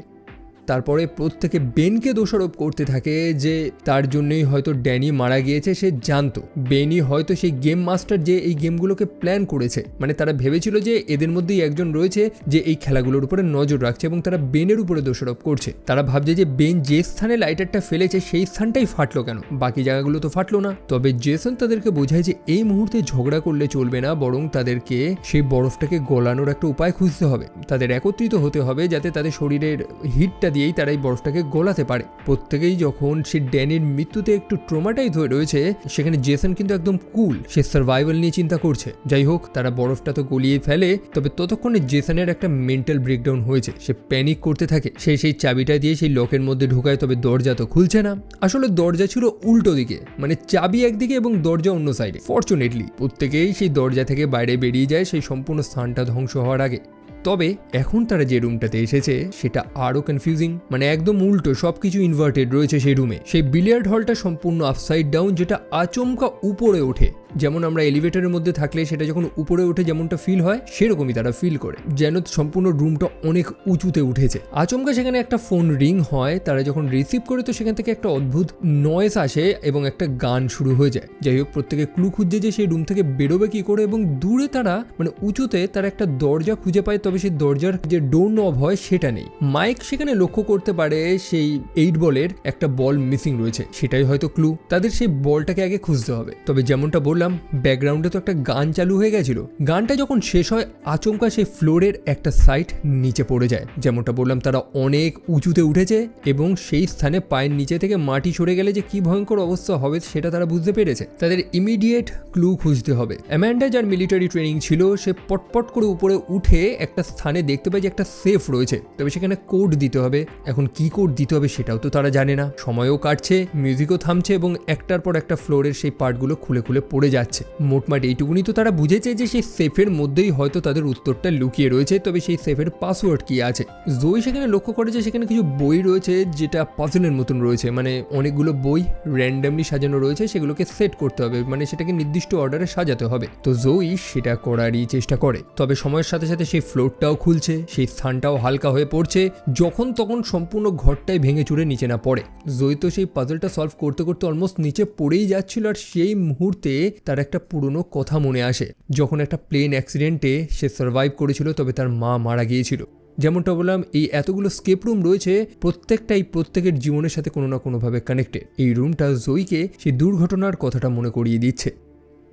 তারপরে প্রত্যেকে বেনকে দোষারোপ করতে থাকে যে তার জন্যই হয়তো ড্যানি মারা গিয়েছে। সে জানতো বেনই হয়তো সেই গেম মাস্টার যে এই গেমগুলোকে প্ল্যান করেছে, মানে তারা ভেবেছিল যে এদের মধ্যেই একজন রয়েছে যে এই খেলাগুলোর উপরে নজর রাখছে এবং তারা বেনের উপরে দোষারোপ করছে। তারা ভাবছে যে বেন যে স্থানে লাইটারটা ফেলেছে সেই স্থানটাই ফাটলো কেন, বাকি জায়গাগুলো তো ফাটলো না। তবে জেসন তাদেরকে বোঝায় যে এই মুহূর্তে ঝগড়া করলে চলবে না, বরং তাদেরকে সেই বরফটাকে গলানোর একটা উপায় খুঁজতে হবে। তাদের একত্রিত হতে হবে যাতে তাদের শরীরের হিটটা দিয়েই তারা এই বরফটাকে গলাতে পারে। প্রত্যেকেই যখন সে ড্যানির মৃত্যুতে একটু ট্রমাটাইজ হয়ে রয়েছে, সেখানে জেসন কিন্তু একদম কুল, সে সার্ভাইভাল নিয়ে চিন্তা করছে। যাই হোক, তারা বরফটা তো গলিয়ে ফেলে, তবে ততক্ষণে জেসনের একটা মেন্টাল ব্রেকডাউন হয়েছে। সে প্যানিক করতে থাকে, সে সেই চাবিটা দিয়ে সেই লকের মধ্যে ঢুকায়, তবে দরজা তো খুলছে না। আসলে দরজা ছিল উল্টো দিকে, মানে চাবি একদিকে এবং দরজা অন্য সাইডে। ফরচুনেটলি প্রত্যেকেই সেই দরজা থেকে বাইরে বেরিয়ে যায় সেই সম্পূর্ণ স্থানটা ধ্বংস হওয়ার আগে। তবে এখন তারা যে রুমটাতে এসেছে সেটা আরও কনফিউজিং, মানে একদম উল্টো, সবকিছু ইনভার্টেড রয়েছে সেই রুমে। সেই বিলিয়ার্ড হলটা সম্পূর্ণ আপসাইড ডাউন, যেটা আচমকা উপরে ওঠে। যেমন আমরা এলিভেটরের মধ্যে থাকলে সেটা যখন উপরে ওঠে যেমনটা ফিল হয়, সেরকমই তারা ফিল করে, যেন সম্পূর্ণ রুমটা অনেক উঁচুতে উঠেছে। আচমকা সেখানে একটা ফোন রিং হয়, তারা যখন রিসিভ করে তো সেখান থেকে একটা অদ্ভুত নয়েজ আসে এবং একটা গান শুরু হয়ে যায়। যাই হোক, প্রত্যেকে ক্লু খুঁজছে যে সেই রুম থেকে বেরোবে কি করে, এবং দূরে তারা, মানে উঁচুতে তারা একটা দরজা খুঁজে পায়, তবে সেই দরজার যে ডোর নব হয় সেটা নেই। মাইক সেখানে লক্ষ্য করতে পারে সেই 8 বলের একটা বল মিসিং রয়েছে, সেটাই হয়তো ক্লু। তাদের সেই বলটাকে আগে খুঁজতে হবে। তবে যেমনটা বললাম, ব্যাকগ্রাউন্ডে তো একটা গান চালু হয়ে গেছিল। গানটা যখন শেষ হয় আচমকা সেই ফ্লোরের একটা সাইড নিচে পড়ে যায়। যেমনটা বললাম, তারা অনেক উঁচুতে উঠেছে এবং সেই স্থানে পায়ের নিচে থেকে মাটি সরে গেলে যে কি ভয়ঙ্কর অবস্থা হবে সেটা তারা বুঝতে পেরেছে। তাদের ইমিডিয়েট ক্লু খুঁজতে হবে। অ্যামান্ডা, যার মিলিটারি ট্রেনিং ছিল, সে পটপট করে উপরে উঠে একটা স্থানে দেখতে পায় যে একটা সেফ রয়েছে, তবে সেখানে কোড দিতে হবে। এখন কি কোড দিতে হবে সেটাও তো তারা জানে না। সময়ও কাটছে, মিউজিকও থামছে এবং একটার পর একটা ফ্লোরের সেই পার্টগুলো খুলে খুলে পড়ে যাচ্ছে। মোটমাট এইটুকুনি তো তারা বুঝেছে যে সেই সেফের মধ্যেই হয়তো তাদের উত্তরটা লুকিয়ে রয়েছে, তবে সেই সেফের পাসওয়ার্ড কি আছে। জয়ী সেখানে লক্ষ্য করে যে সেখানে কিছু বই রয়েছে যেটা পাজলের মতন রয়েছে, মানে অনেকগুলো বই র্যান্ডামলি সাজানো রয়েছে, সেগুলোকে সেট করতে হবে, মানে সেটাকে নির্দিষ্ট অর্ডারে সাজাতে হবে। তো জয়ী সেটা করারই চেষ্টা করে, তবে সময়ের সাথে সাথে সেই ফ্লোরটাও খুলছে, সেই স্থানটাও হালকা হয়ে পড়ছে, যখন তখন সম্পূর্ণ ঘরটাই ভেঙে চুরে নিচে না পড়ে। জয়ী তো সেই পাজলটা সলভ করতে করতে অলমোস্ট নিচে পড়েই যাচ্ছিল, আর সেই মুহূর্তে তার একটা পুরনো কথা মনে আসে, যখন একটা প্লেন অ্যাক্সিডেন্টে সে সার্ভাইভ করেছিল, তবে তার মা মারা গিয়েছিল। যেমনটা বললাম, এই এতগুলো স্কেপ রুম রয়েছে, প্রত্যেকটাই প্রত্যেকের জীবনের সাথে কোনো না কোনোভাবে কানেক্টেড। এই রুমটা জয়ীকে সেই দুর্ঘটনার কথাটা মনে করিয়ে দিচ্ছে।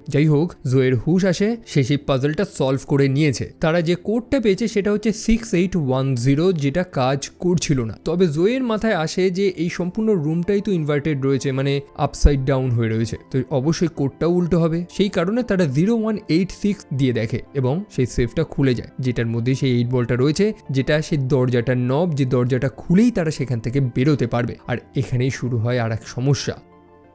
যাই হোক, জয়ের হুশ আসে, সে সেই পাজলটা সলভ করে নিয়েছে। তারা যে কোডটা পেয়েছে সেটা হচ্ছে 6810, যেটা কাজ করছিল না। তবে জয়ের মাথায় আসে যে এই সম্পূর্ণ রুমটাই তো ইনভার্টেড রয়েছে, মানে আপসাইড ডাউন হয়ে রয়েছে, তো অবশ্যই কোডটাও উল্টো হবে। সেই কারণে তারা 0186 দিয়ে দেখে এবং সেই সেফটা খুলে যায়, যেটার মধ্যে সেই 8 বলটা রয়েছে, যেটা সেই দরজাটার নব, যে দরজাটা খুলেই তারা সেখান থেকে বেরোতে পারবে। আর এখানেই শুরু হয় আর এক সমস্যা।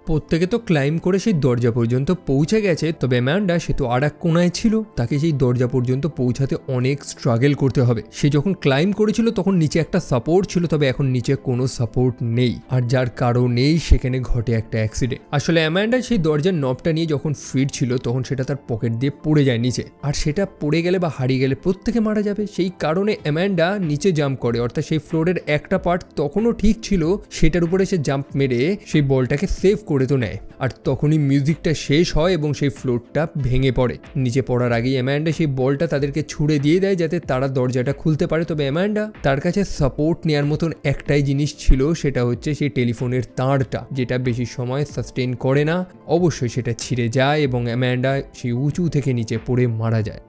প্রত্যেকে তো ক্লাইম করে সেই দরজা পর্যন্ত পৌঁছে গেছে, তবে অ্যামান্ডা সে তো আর এক কোনায় ছিল, তাকে সেই দরজা পর্যন্ত পৌঁছাতে অনেক স্ট্রাগল করতে হবে। সে যখন ক্লাইম করেছিল তখন নিচে একটা সাপোর্ট ছিল, তবে এখন নিচে কোনো সাপোর্ট নেই, আর যার কারণেই সেখানে ঘটে একটা অ্যাক্সিডেন্ট। আসলে অ্যামান্ডা সেই দরজার নবটা নিয়ে যখন ফিরছিল তখন সেটা তার পকেট দিয়ে পড়ে যায় নিচে, আর সেটা পড়ে গেলে বা হারিয়ে গেলে প্রত্যেকে মারা যাবে। সেই কারণে অ্যামান্ডা নিচে জাম্প করে, অর্থাৎ সেই ফ্লোরের একটা পার্ট তখনও ঠিক ছিল, সেটার উপরে সে জাম্প মেরে সেই বলটাকে সেভ করে তো নেয়। আর তখনই মিউজিকটা শেষ হয় এবং সেই ফ্লোরটা ভেঙে পড়ে। নিচে পড়ার আগেই অ্যামান্ডা সেই বলটা তাদেরকে ছুড়ে দিয়ে দেয় যাতে তারা দরজাটা খুলতে পারে। তবে অ্যামান্ডা, তার কাছে সাপোর্ট নেওয়ার মতন একটাই জিনিস ছিল, সেটা হচ্ছে সেই টেলিফোনের তারটা, যেটা বেশি সময় সাস্টেন করে না। অবশ্যই সেটা ছিঁড়ে যায় এবং অ্যামান্ডা সেই উঁচু থেকে নিচে পড়ে মারা যায়।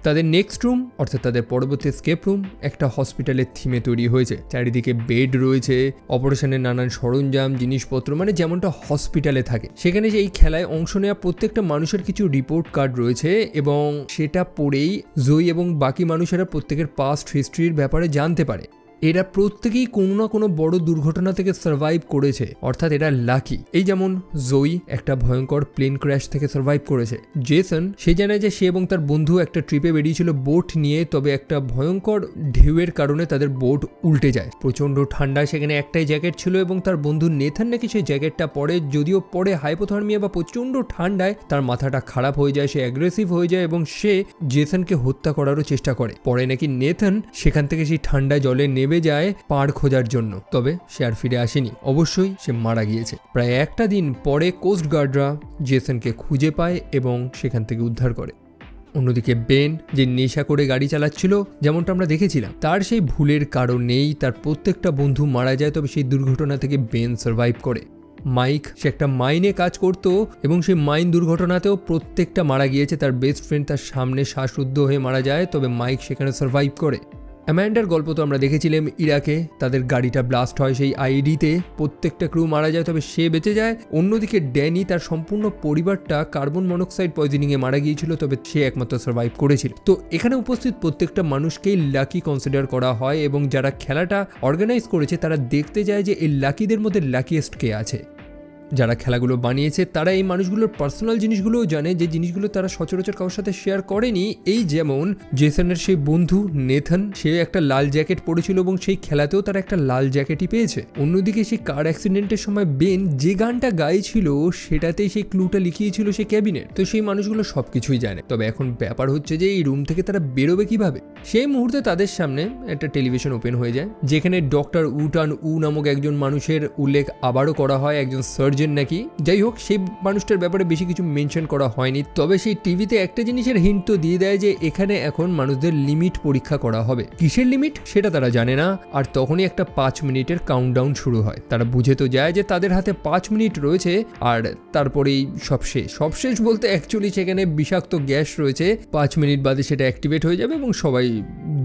তাদের নেক্সট রুম, অর্থাৎ তাদের পরবর্তী স্কেপ রুম, একটা হসপিটালের থিমে তৈরি হয়েছে। চারিদিকে বেড রয়েছে, অপারেশনের নানান সরঞ্জাম, জিনিসপত্র, মানে যেমনটা হসপিটালে থাকে। সেখানে এই খেলায় অংশ নেওয়া প্রত্যেকটা মানুষের কিছু রিপোর্ট কার্ড রয়েছে এবং সেটা পড়েই জয়ী এবং বাকি মানুষেরা প্রত্যেকের পাস্ট হিস্ট্রির ব্যাপারে জানতে পারে। এরা প্রত্যেকেই কোনো না কোনো বড় দুর্ঘটনা থেকে সার্ভাইভ করেছে, অর্থাৎ এরা লাকি। এই যেমন জয়ী একটা ভয়ঙ্কর প্লেন ক্র্যাশ থেকে সার্ভাইভ করেছে। জেসন সে জানে যে সে এবং তার বন্ধু একটা ট্রিপে বেরিয়েছিল বোট নিয়ে, তবে একটা ভয়ঙ্কর ঢেউয়ের কারণে তাদের বোট উল্টে যায়। প্রচন্ড ঠান্ডা, সেখানে একটাই জ্যাকেট ছিল এবং তার বন্ধু নেথান নাকি সেই জ্যাকেটটা পরে, যদিও পরে হাইপোথার্মিয়া বা প্রচন্ড ঠান্ডায় তার মাথাটা খারাপ হয়ে যায়, সে অ্যাগ্রেসিভ হয়ে যায় এবং সে জেসনকে হত্যা করারও চেষ্টা করে। পরে নাকি নেথান সেখান থেকে সেই ঠান্ডা জলে নেমে যায় পাড় খোঁজার জন্য, তবে সে আর ফিরে আসেনি। অবশ্যই সে মারা গিয়েছে। প্রায় একটা দিন পরে কোস্ট গার্ডরা জেসনকে খুঁজে পায় এবং সেখান থেকে উদ্ধার করে। অন্যদিকে বেন, যে নেশা করে গাড়ি চালাচ্ছিল যেমনটা আমরা দেখেছিলাম, তার সেই ভুলের কারণেই তার প্রত্যেকটা বন্ধু মারা যায়, তবে সেই দুর্ঘটনা থেকে বেন সার্ভাইভ করে। মাইক, সে একটা মাইনে কাজ করতো এবং সেই মাইন দুর্ঘটনাতেও প্রত্যেকটা মারা গিয়েছে। তার বেস্ট ফ্রেন্ড তার সামনে শ্বাসরুদ্ধ হয়ে মারা যায়, তবে মাইক সেখানে সার্ভাইভ করে। অ্যামান্ডার গল্প তো আমরা দেখেছিলাম, ইরাকে তাদের গাড়িটা ব্লাস্ট হয়, সেই আইডিতে প্রত্যেকটা ক্রু মারা যায়, তবে সে বেঁচে যায়। অন্যদিকে ড্যানি, তার সম্পূর্ণ পরিবারটা কার্বন মনোক্সাইড পয়জনিংয়ে মারা গিয়েছিল, তবে সে একমাত্র সার্ভাইভ করেছিল। তো এখানে উপস্থিত প্রত্যেকটা মানুষকেই লাকি কনসিডার করা হয় এবং যারা খেলাটা অর্গানাইজ করেছে তারা দেখতে যায় যে এই লাকিদের মধ্যে লাকিয়েস্ট কে আছে। যারা খেলাগুলো বানিয়েছে তারা এই মানুষগুলোর পার্সোনাল জিনিসগুলোও জানে, যে জিনিসগুলো তারা সচরাচর কারোর সাথে শেয়ার করেনি। এই যেমন জেসনের সেই বন্ধু নেথান, সে একটা লাল জ্যাকেট পরেছিল এবং সেই খেলাতেও তারা একটা লাল জ্যাকেটই পেয়েছে। অন্যদিকে সেই কার অ্যাক্সিডেন্টের সময় বেন যে গানটা গাইছিল সেটাতেই সেই ক্লুটা লিখিয়েছিল সে ক্যাবিনেট। তো সেই মানুষগুলো সবকিছুই জানে। তবে এখন ব্যাপার হচ্ছে যে এই রুম থেকে তারা বেরোবে কিভাবে। সেই মুহূর্তে তাদের সামনে একটা টেলিভিশন ওপেন হয়ে যায়, যেখানে ডক্টর উটান উ নামক একজন মানুষের উল্লেখ আবারও করা হয়, একজন সার্জন নাকি। যাই হোক, সেই মানুষটার ব্যাপারে বেশি কিছু মেনশন করা হয়নি, তবে সেই টিভিতে একটা জিনিসের হিন্ট তো দিয়ে দেয় যে এখানে এখন মানুষদের লিমিট পরীক্ষা করা হবে। কিসের লিমিট সেটা তারা জানে না। আর তখনই একটা 5 মিনিটের কাউন্টডাউন শুরু হয়। তারা বুঝে তো যায় যে তাদের হাতে 5 মিনিট রয়েছে, আর তারপরেই সব শেষ বলতে অ্যাকচুয়ালি সেখানে বিষাক্ত গ্যাস রয়েছে। 5 মিনিট বাদে সেটা অ্যাক্টিভেট হয়ে যাবে এবং সবাই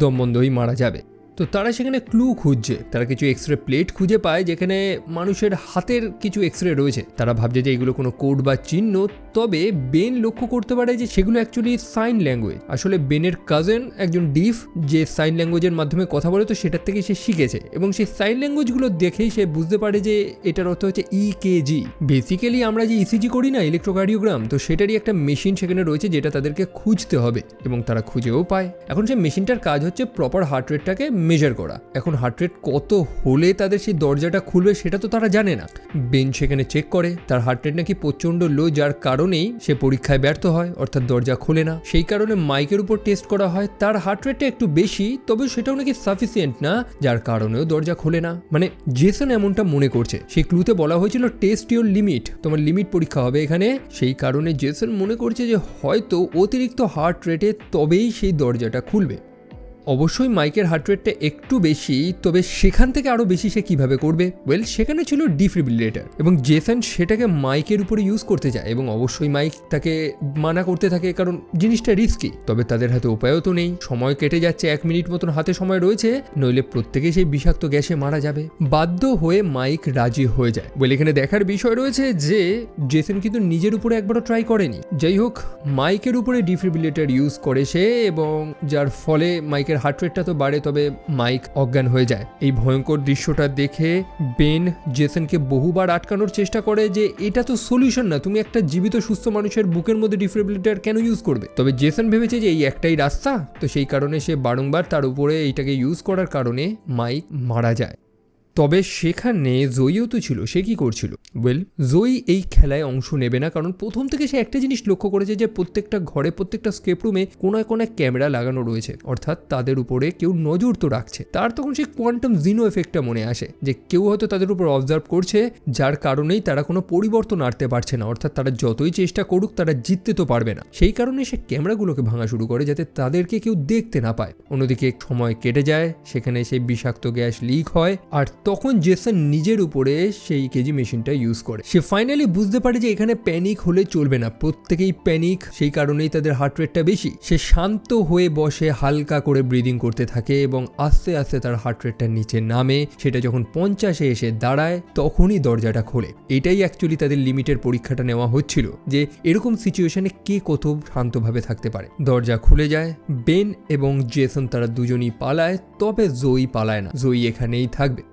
দমবন্ধ হয়ে মারা যাবে। তো তারা সেখানে ক্লু খুঁজছে, তারা কিছু এক্সরে প্লেট খুঁজে পায় যেখানে মানুষের হাতের কিছু এক্সরে রয়েছে। তারা ভাবছে যে এগুলো কোনো কোড বা চিহ্ন, তবে বেন লক্ষ্য করতে পারে যে সেগুলো অ্যাকচুয়ালি সাইন ল্যাঙ্গুয়েজ। আসলে বেনের কাজেন একজন ডিফ, যে সাইন ল্যাঙ্গুয়েজের মাধ্যমে কথা বলে, তো সেটার থেকে সে শিখেছে এবং সেই সাইন ল্যাঙ্গুয়েজগুলো দেখেই সে বুঝতে পারে যে এটার অর্থ হচ্ছে ইকেজি। বেসিক্যালি আমরা যে ইসিজি করি না, ইলেকট্রোকার্ডিওগ্রাম, তো সেটারই একটা মেশিন সেখানে রয়েছে যেটা তাদেরকে খুঁজতে হবে এবং তারা খুঁজেও পায়। এখন সেই মেশিনটার কাজ হচ্ছে প্রপার হার্ট রেটটাকে মেজার করা। এখন হার্ট রেট কত হলে তাদের সেই দরজাটা খুলবে সেটা তো তারা জানে না। বেন সেখানে চেক করে, তার হার্ট রেট নাকি প্রচন্ড লো, যার কারণেই সে পরীক্ষায় ব্যর্থ হয়, অর্থাৎ দরজা খোলে না। সেই কারণে মাইকের উপর টেস্ট করা হয়, তার হার্ট রেটটা একটু বেশি, তবে সেটাও নাকি সাফিসিয়েন্ট না, যার কারণেও দরজা খোলে না। মানে জেসন এমনটা মনে করছে। সেই ক্লুতে বলা হয়েছিল টেস্ট ইওর লিমিট, তোমার লিমিট পরীক্ষা হবে এখানে। সেই কারণে জেসন মনে করছে যে হয়তো অতিরিক্ত হার্ট রেটে তবেই সেই দরজাটা খুলবে। অবশ্যই মাইকের হার্ট রেটটা একটু বেশি, তবে সেখান থেকে আরও বেশি সে কিভাবে করবে? ওয়েল, সেখানে ছিল ডিফিব্রিলেটর এবং জেসন সেটাকে মাইকের উপরে ইউজ করতে যায় এবং অবশ্যই মাইক তাকে মানা করতে থাকে, কারণ জিনিসটা রিস্কি। তবে তাদের হাতে উপায়ও তো নেই, সময় কেটে যাচ্ছে, 1 মিনিট মতন হাতে সময় রয়েছে, নইলে প্রত্যেকেই সেই বিষাক্ত গ্যাসে মারা যাবে। বাধ্য হয়ে মাইক রাজি হয়ে যায়। ওয়েল, এখানে দেখার বিষয় রয়েছে যে জেসন কিন্তু নিজের উপরে একবারও ট্রাই করেনি। যাই হোক, মাইকের উপরে ডিফিব্রিলেটর ইউজ করে সে, এবং যার ফলে মাইকের হার্ট রেটটা তো বাড়ে, তবে মাইক অজ্ঞান হয়ে যায়। এই ভয়ঙ্কর দৃশ্যটা দেখে বেন জেসনকে বহুবার আটকানোর চেষ্টা করে যে এটা তো সলিউশন না, তুমি একটা জীবিত সুস্থ মানুষের বুকের মধ্যে ডিফিব্রিলেটর কেন ইউজ করবে? তবে জেসন ভেবেছে যে এই একটাই রাস্তা, তো সেই কারণে সে বারংবার তার উপরে এইটাকে ইউজ করার কারণে মাইক মারা যায়। তবে সেখানে জয়ীও তো ছিল, সে কি করছিল? ওয়েল, জয়ী এই খেলায় অংশ নেবে না, কারণ প্রথম থেকে সে একটা জিনিস লক্ষ্য করেছে যে প্রত্যেকটা ঘরে, প্রত্যেকটা স্কেপ রুমে কোনায় কোনায় ক্যামেরা লাগানো রয়েছে, অর্থাৎ তাদের উপরে কেউ নজর তো রাখছে। তার তখন সেই কোয়ান্টাম জিনো এফেক্টটা মনে আসে যে কেউ হয়তো তাদের উপর অবজার্ভ করছে, যার কারণেই তারা কোনো পরিবর্তন আনতে পারছে না, অর্থাৎ তারা যতই চেষ্টা করুক তারা জিততে তো পারবে না। সেই কারণে সে ক্যামেরাগুলোকে ভাঙা শুরু করে যাতে তাদেরকে কেউ দেখতে না পায়। অন্যদিকে সময় কেটে যায়, সেখানে সেই বিষাক্ত গ্যাস লিক হয়, আর তখন জেসন নিজের উপরে সেই কেজি মেশিনটা ইউজ করে। সে ফাইনালি বুঝতে পারে যে এখানে প্যানিক হলে চলবে না, প্রত্যেকেই প্যানিক, সেই কারণেই তাদের হার্ট রেটটা বেশি। সে শান্ত হয়ে বসে হালকা করে ব্রিদিং করতে থাকে এবং আস্তে আস্তে তার হার্ট রেটটা নিচে নামে। সেটা যখন 50-এ এসে দাঁড়ায় তখনই দরজাটা খোলে। এটাই অ্যাকচুয়ালি তাদের লিমিটের পরীক্ষাটা নেওয়া হচ্ছিল যে এরকম সিচুয়েশনে কে কত শান্তভাবে থাকতে পারে। দরজা খুলে যায়, বেন এবং জেসন তারা দুজনই পালায়, তবে জয়ী পালায় না, জয়ী এখানেই থাকবে।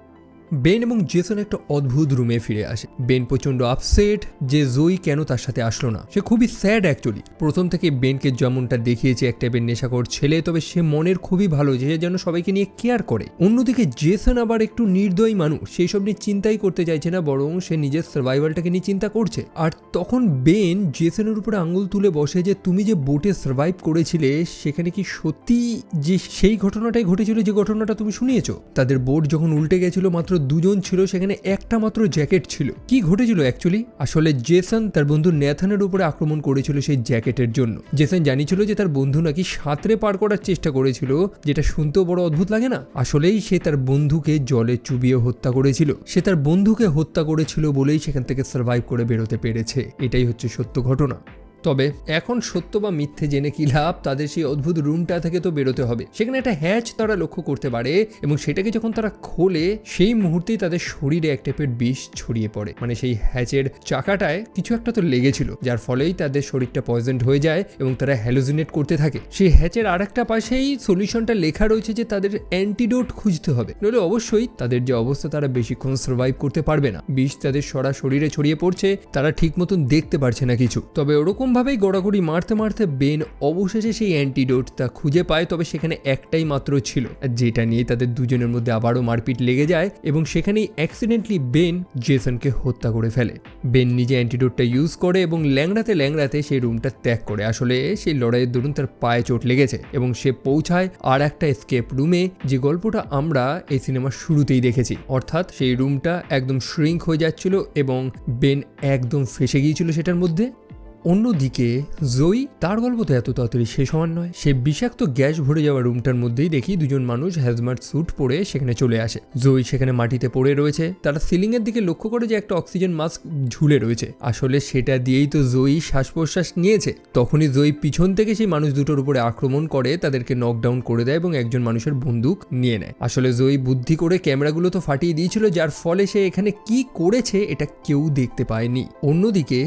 বেন এবং জেসন একটা অদ্ভুত রুমে ফিরে আসে। বেন প্রচন্ড আপসেট যে জয়ী কেন তার সাথে আসলো না। সে খুবই স্যাড অ্যাকচুয়ালি। প্রথম থেকে বেনকে যেমনটা দেখিয়েছে এক টাইপের নেশাখোর ছেলে, তবে সে মনের খুবই ভালো যে যেন সবাইকে নিয়ে কেয়ার করে। অন্যদিকে জেসন আবার একটু নির্দয়ী মানুষ, সেই সব নিয়ে চিন্তাই করতে চাইছে না, বরং সে নিজের সার্ভাইভালটাকে নিয়ে চিন্তা করছে। আর তখন বেন জেসনের উপরে আঙুল তুলে বসে যে তুমি যে বোটে সার্ভাইভ করেছিলে সেখানে কি সত্যি যে সেই ঘটনাটাই ঘটেছিল যে ঘটনাটা তুমি শুনিয়েছো? তাদের বোট যখন উল্টে গেছিল মাত্র দুজন ছিল, সেখানে একটা মাত্র জ্যাকেট ছিল। কি ঘটেছিল অ্যাকচুয়ালি? আসলে জেসন তার বন্ধু ন্যাথানের উপরে আক্রমণ করেছিল সেই জ্যাকেটের জন্য। জেসন জানিয়েছিল যে তার বন্ধু নাকি সাঁতরে পার করার চেষ্টা করেছিল, যেটা শুনতেও বড় অদ্ভুত লাগে না? আসলেই সে তার বন্ধুকে জলে চুবিয়ে হত্যা করেছিল। সে তার বন্ধুকে হত্যা করেছিল বলেই সেখান থেকে সার্ভাইভ করে বেরোতে পেরেছে। এটাই হচ্ছে সত্য ঘটনা। তবে এখন সত্য বা মিথ্যে জেনে কি লাভ, তাদের সেই অদ্ভুত রুমটা থেকে তো বেরোতে হবে। সেখানে একটা হ্যাচ তারা লক্ষ্য করতে পারে এবং সেটাকে যখন তারা খোলে সেই মুহূর্তেই তাদের শরীরে এক টাইপের বিষ ছড়িয়ে পড়ে। মানে সেই হ্যাচের চাকাটায় কিছু একটা তো লেগেছিল, যার ফলেই তাদের শরীরটা পয়জন্ড হয়ে যায় এবং তারা হ্যালুসিনেট করতে থাকে। সেই হ্যাচের আর একটা পাশেই সলিউশনটা লেখা রয়েছে যে তাদের অ্যান্টিডোট খুঁজতে হবে, নইলে অবশ্যই তাদের যে অবস্থা তারা বেশিক্ষণ সার্ভাইভ করতে পারবে না। বিষ তাদের সরা শরীরে ছড়িয়ে পড়ছে, তারা ঠিক মতন দেখতে পারছে না কিছু। তবে ওরকম ভাবেই গড়াগড়ি মারতে মারতে বেন অবশেষে সেই অ্যান্টিডোটটা খুঁজে পায়, তবে সেখানে একটাই মাত্র ছিল, যেটা নিয়ে তাদের দুজনের মধ্যে আবারও মারপিট লেগে যায় এবং সেখানেই অ্যাক্সিডেন্টলি বেন জেসনকে হত্যা করে ফেলে। বেন নিজে অ্যান্টিডোটটা ইউজ করে এবং ল্যাংড়াতে ল্যাংড়াতে সেই রুমটা ত্যাগ করে। আসলে সেই লড়াইয়ের দরুন তার পায়ে চোট লেগেছে এবং সে পৌঁছায় আর একটা এসকেপ রুমে, যে গল্পটা আমরা এই সিনেমার শুরুতেই দেখেছি। অর্থাৎ সেই রুমটা একদম শ্রিঙ্ক হয়ে যাচ্ছিল এবং বেন একদম ফেসে গিয়েছিল সেটার মধ্যে। অন্যদিকে জয়ী, তার গল্প তো এত তাড়াতাড়ি শেষ হওয়ার নয়। সে বিষাক্ত গ্যাস ভরে যাওয়া রুমটার মধ্যেই দেখি দুজন মানুষ হ্যাজমার্ট স্যুট পরে সেখানে চলে আসে। জয়ী সেখানে মাটিতে পড়ে রয়েছে। তারা সিলিং এর দিকে লক্ষ্য করে যে একটা অক্সিজেন মাস্ক ঝুলে রয়েছে। আসলে সেটা দিয়েই তো জয়ী শ্বাস প্রশ্বাস নিয়েছে। তখনই জয়ী পিছন থেকে সেই মানুষ দুটোর উপরে আক্রমণ করে, তাদেরকে নকডাউন করে দেয় এবং একজন মানুষের বন্দুক নিয়ে নেয়। আসলে জয়ী বুদ্ধি করে ক্যামেরাগুলো তো ফাটিয়ে দিয়েছিল, যার ফলে সে এখানে কি করেছে এটা কেউ দেখতে পায়নি। অন্যদিকে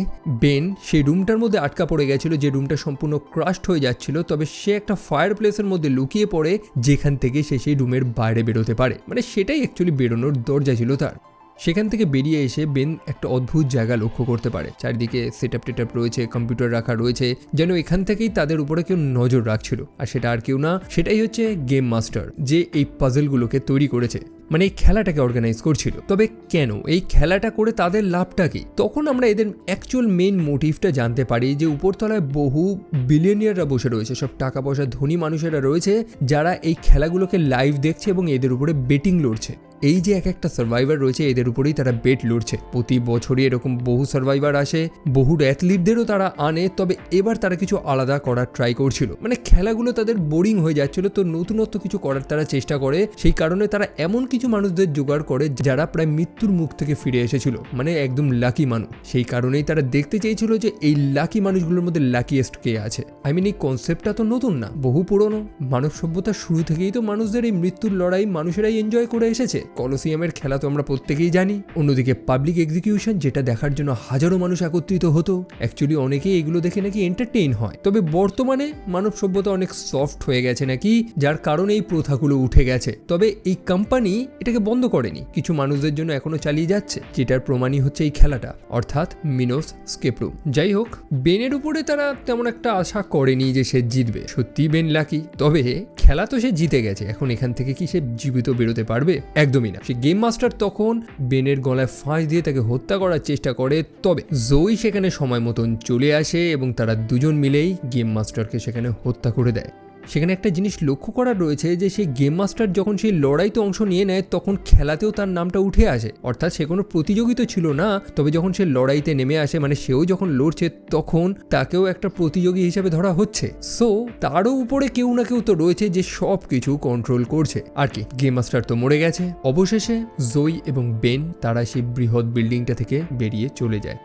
বেন সেই রুমটার মধ্যে আটকা পড়ে গেছিল, যে রুমটা সম্পূর্ণ ক্রাশড হয়ে যাচ্ছিল। তবে সে একটা ফায়ার প্লেসের মধ্যে লুকিয়ে পড়ে, যেখান থেকে সে সেই রুমের বাইরে বেরোতে পারে। মানে সেটাই অ্যাকচুয়ালি বেরোনোর দরজা ছিল তার। সেখান থেকে বেরিয়ে এসে বেন একটা অদ্ভুত জায়গা লক্ষ্য করতে পারে। চারিদিকে সেটআপ টেটআপ রয়েছে, কম্পিউটার রাখা রয়েছে, যেন এখান থেকেই তাদের উপরে কেউ নজর রাখছিল। আর সেটা আর কেউ না, সেটাই হচ্ছে গেম মাস্টার, যে এই পাজলগুলোকে তৈরি করেছে, মানে এই খেলাটাকে অর্গানাইজ করছিল। তবে কেন এই খেলাটা করে তাদের লাভটা কি? তখন আমরা এদের অ্যাকচুয়াল মেইন মোটিভটা জানতে পারি, যে উপরতলায় বহু বিলিয়নিয়াররা বসে রয়েছে, সব টাকা পয়সা ধনী মানুষেরা রয়েছে, যারা এই খেলাগুলোকে লাইভ দেখছে এবং এদের উপরে বেটিং লড়ছে। এই যে এক একটা সার্ভাইভার রয়েছে, এদের উপরেই তারা বেট লড়ছে। প্রতি বছরই এরকম বহু সার্ভাইভার আসে, বহু অ্যাথলিটদেরও তারা আনে। তবে এবার তারা কিছু আলাদা করার ট্রাই করছিল। মানে খেলাগুলো তাদের বোরিং হয়ে যাচ্ছিল, তো নতুনত্ব কিছু করার তারা চেষ্টা করে। সেই কারণে তারা এমন কিছু মানুষদের জোগাড় করে যারা প্রায় মৃত্যুর মুখ থেকে ফিরে এসেছিল, মানে একদম লাকি মানুষ। সেই কারণেই তারা দেখতে চেয়েছিল যে এই লাকি মানুষগুলোর মধ্যে লাকিয়েস্ট কে আছে। এই কনসেপ্টটা তো নতুন না, বহু পুরনো। মানব সভ্যতার শুরু থেকেই তো মানুষদের এই মৃত্যুর লড়াই মানুষেরাই এনজয় করে এসেছে। কলোসিয়ামের খেলা তো আমরা প্রত্যেকেই জানি। অন্যদিকে পাবলিক এক্সিকিউশন, যেটা দেখার জন্য হাজারো মানুষ একত্রিত হতো। অ্যাকচুয়ালি অনেকেই এগুলো দেখে নাকি এন্টারটেইন হয়। তবে বর্তমানে মানব সভ্যতা অনেক সফট হয়ে গেছে নাকি, যার কারণে এই প্রথাগুলো উঠে গেছে। তবে এই কোম্পানি এটাকে বন্ধ করেনি, কিছু মানুষদের জন্য এখনো চালিয়ে যাচ্ছে, যেটার প্রমাণই হচ্ছে এই খেলাটা, অর্থাৎ মিনোস স্কেপ রুম। যাই হোক, বেনের উপরে তারা তেমন একটা আশা করেনি যে সে জিতবে। সত্যি বেন লাকি, তবে খেলা তো সে জিতে গেছে। এখন এখান থেকে কি সে জীবিত বেরোতে পারবে? একদমই না। সে গেম মাস্টার তখন বেনের গলায় ফাঁস দিয়ে তাকে হত্যা করার চেষ্টা করে। তবে জয়ী সেখানে সময় মতন চলে আসে এবং তারা দুজন মিলেই গেম মাস্টারকে সেখানে হত্যা করে দেয়। সেখানে একটা জিনিস লক্ষ্য করার রয়েছে যে সেই গেম মাস্টার যখন সেই লড়াইতে অংশ নিয়ে নেয় তখন খেলাতেও তার নামটা উঠে আসে, অর্থাৎ সে কোনো প্রতিযোগিতা ছিল না, তবে যখন সে লড়াইতে নেমে আসে মানে সেও যখন লড়ছে তখন তাকেও একটা প্রতিযোগী হিসেবে ধরা হচ্ছে। সো তারও উপরে কেউ না কেউ তো রয়েছে যে সব কিছু কন্ট্রোল করছে। আর কি, গেম মাস্টার তো মরে গেছে। অবশেষে জোই এবং বেন তারা সেই বৃহৎ বিল্ডিংটা থেকে বেরিয়ে চলে যায়।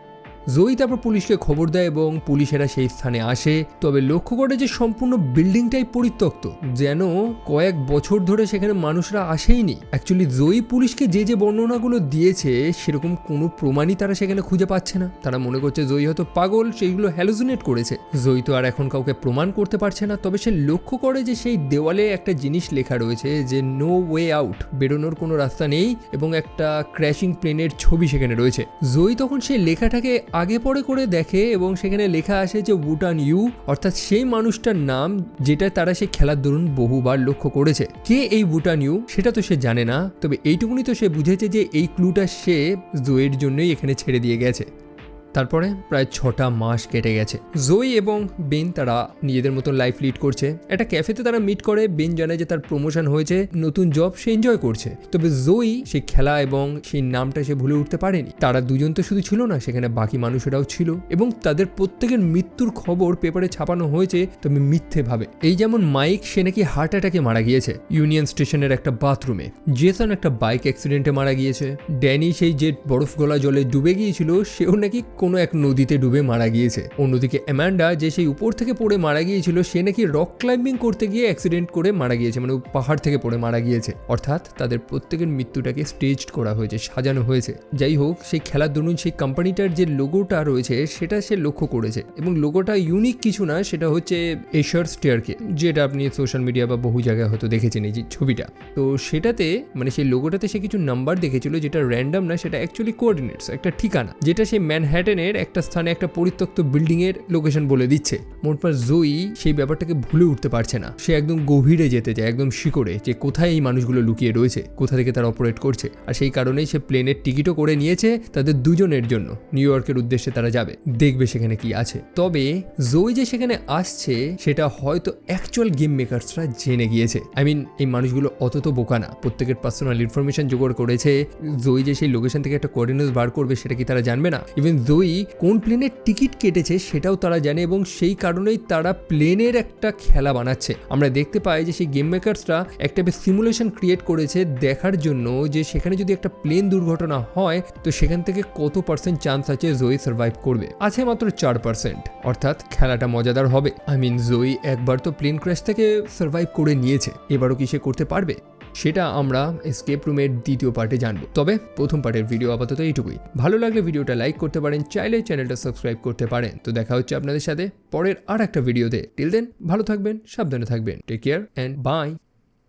জোই তারপর পুলিশকে খবর দেয় এবং পুলিশেরা সেই স্থানে আসে, তবে লক্ষ্য করে যে সম্পূর্ণ বিল্ডিংটাই পরিত্যক্ত, যেন কয়েক বছর ধরে সেখানে মানুষরা আসেইনি। অ্যাকচুয়ালি জোই পুলিশকে যে বর্ণনাগুলো দিয়েছে সেরকম কোনো প্রমাণই তারা সেখানে খুঁজে পাচ্ছে না। তারা মনে করছে জোই হয়তো পাগল, সেইগুলো হ্যালুসিনেট করেছে। জোই তো আর এখন কাউকে প্রমাণ করতে পারছে না, তবে সে লক্ষ্য করে যে সেই দেওয়ালে একটা জিনিস লেখা রয়েছে যে নো ওয়ে আউট, বেরোনোর কোনো রাস্তা নেই, এবং একটা ক্র্যাশিং প্লেনের ছবি সেখানে রয়েছে। জোই তখন সেই লেখাটাকে আগে পরে করে দেখে এবং সেখানে লেখা আসে যে উটান ইউ, অর্থাৎ সেই মানুষটার নাম যেটা তারা সেই খেলার দরুন বহুবার লক্ষ্য করেছে। কে এই উটান ইউ সেটা তো সে জানে না, তবে এইটুকুনি তো সে বুঝেছে যে এই ক্লুটা সে জোয়ের জন্যই এখানে ছেড়ে দিয়ে গেছে। তারপরে প্রায় 6টা মাস কেটে গেছে। জোই এবং বেন তারা নিজেদের মতো লাইফ লিড করছে। একটা ক্যাফেতে তারা মিট করে। বেন জানে যে তার প্রমোশন হয়েছে, নতুন জব সে এনজয় করছে, তবে জোই সেই খেলা এবং সেই নামটা সে ভুলে উঠতে পারেনি। তারা দুজন তো শুধু ছিল না, সেখানে বাকি মানুষেরাও ছিল এবং তাদের প্রত্যেকের মৃত্যুর খবর পেপারে ছাপানো হয়েছে, তবে মিথ্যে ভাবে। এই যেমন মাইক, সে নাকি হার্ট অ্যাটাকে মারা গিয়েছে ইউনিয়ন স্টেশনের একটা বাথরুমে। জেসন একটা বাইক অ্যাক্সিডেন্টে মারা গিয়েছে। ড্যানি সেই যে বরফ গলা জলে ডুবে গিয়েছিল সেও নাকি কোনো এক নদীতে ডুবে মারা গিয়েছে। অন্যদিকে অ্যামান্ডা যে সেই উপর থেকে পড়ে মারা গিয়েছিল সে নাকি রক ক্লাইম্বিং করতে গিয়ে অ্যাক্সিডেন্ট করে মারা গিয়েছে, মানে পাহাড় থেকে পড়ে মারা গিয়েছে। অর্থাৎ তাদের প্রত্যেকের মৃত্যুটাকে স্টেজড করা হয়েছে, সাজানো হয়েছে। যাই হোক, সেই খেলার দরুন সেই কোম্পানিটার যে লোগোটা রয়েছে সেটা সে লক্ষ্য করেছে এবং লোগোটা ইউনিক কিছু না, সেটা হচ্ছে এশার স্টেয়ারকে, যেটা আপনি সোশ্যাল মিডিয়া বা বহু জায়গায় হয়তো দেখেছেন এই যে ছবিটা। তো সেটাতে মানে সেই লোগোটাতে সে কিছু নাম্বার দেখেছিল যেটা র্যান্ডম না, সেটা অ্যাকচুয়ালি কোঅর্ডিনেটস, একটা ঠিকানা, যেটা সেই ম্যানহ্যাটনের একটা স্থানে একটা পরিত্যক্ত বিল্ডিং এর লোকেশন বলে দিচ্ছে। মোটমাট জোই সেই ব্যাপারটাকে ভুলে উঠতে পারছে না। সে একদম গভীরে যেতে চায়, একদম শিকড়ে, যে কোথায় এই মানুষগুলো লুকিয়ে রয়েছে, কোথা থেকে তারা অপারেট করছে। আর সেই কারণেই সে প্লেনের টিকিটও করে নিয়েছে তাদের দুজনের জন্য। নিউ ইয়র্কের উদ্দেশ্যে তারা যাবে, দেখবে সেখানে কি আছে। তবে জোই যে সেখানে আসছে সেটা হয়তো অ্যাকচুয়াল গেম মেকার্সরা জেনে গিয়েছে। আই মিন, এই মানুষগুলো অত তো বোকা না, প্রত্যেকের পার্সোনাল ইনফরমেশন জোগাড় করেছে। জোই যে সেই লোকেশন থেকে একটা কোঅর্ডিনেটস বার করবে সেটা কি তারা জানবে না? ইভেন জোই কোন প্লেনের টিকিট কেটেছে সেটাও তারা জানে এবং সেই কারণেই তারা প্লেনের একটা খেলা বানাচ্ছে। আমরা দেখতে পাই যে সেই গেম মেকার্সরা একটা সিমুলেশন ক্রিয়েট করেছে দেখার জন্য যে সেখানে যদি একটা প্লেন দুর্ঘটনা হয় তো সেখান থেকে কত % চান্স আছে জোই সার্ভাইভ করবে। আছে মাত্র 4%, অর্থাৎ খেলাটা মজাদার হবে। আই মিন, জোই একবার তো প্লেন ক্র্যাশ থেকে সার্ভাইভ করে নিয়েছে, এবারও কি সে করতে পারবে? সেটা আমরা এসকেপ রুমের দ্বিতীয় পার্টে জানবো। তবে প্রথম পার্টের ভিডিও আপাতত এইটুকুই। ভালো লাগলে ভিডিওটা লাইক করতে পারেন, চাইলে চ্যানেলটা সাবস্ক্রাইব করতে পারেন। তো দেখা হচ্ছে আপনাদের সাথে পরের আর একটা ভিডিওতে। টিল দেন ভালো থাকবেন, সাবধানে থাকবেন। Take care and by.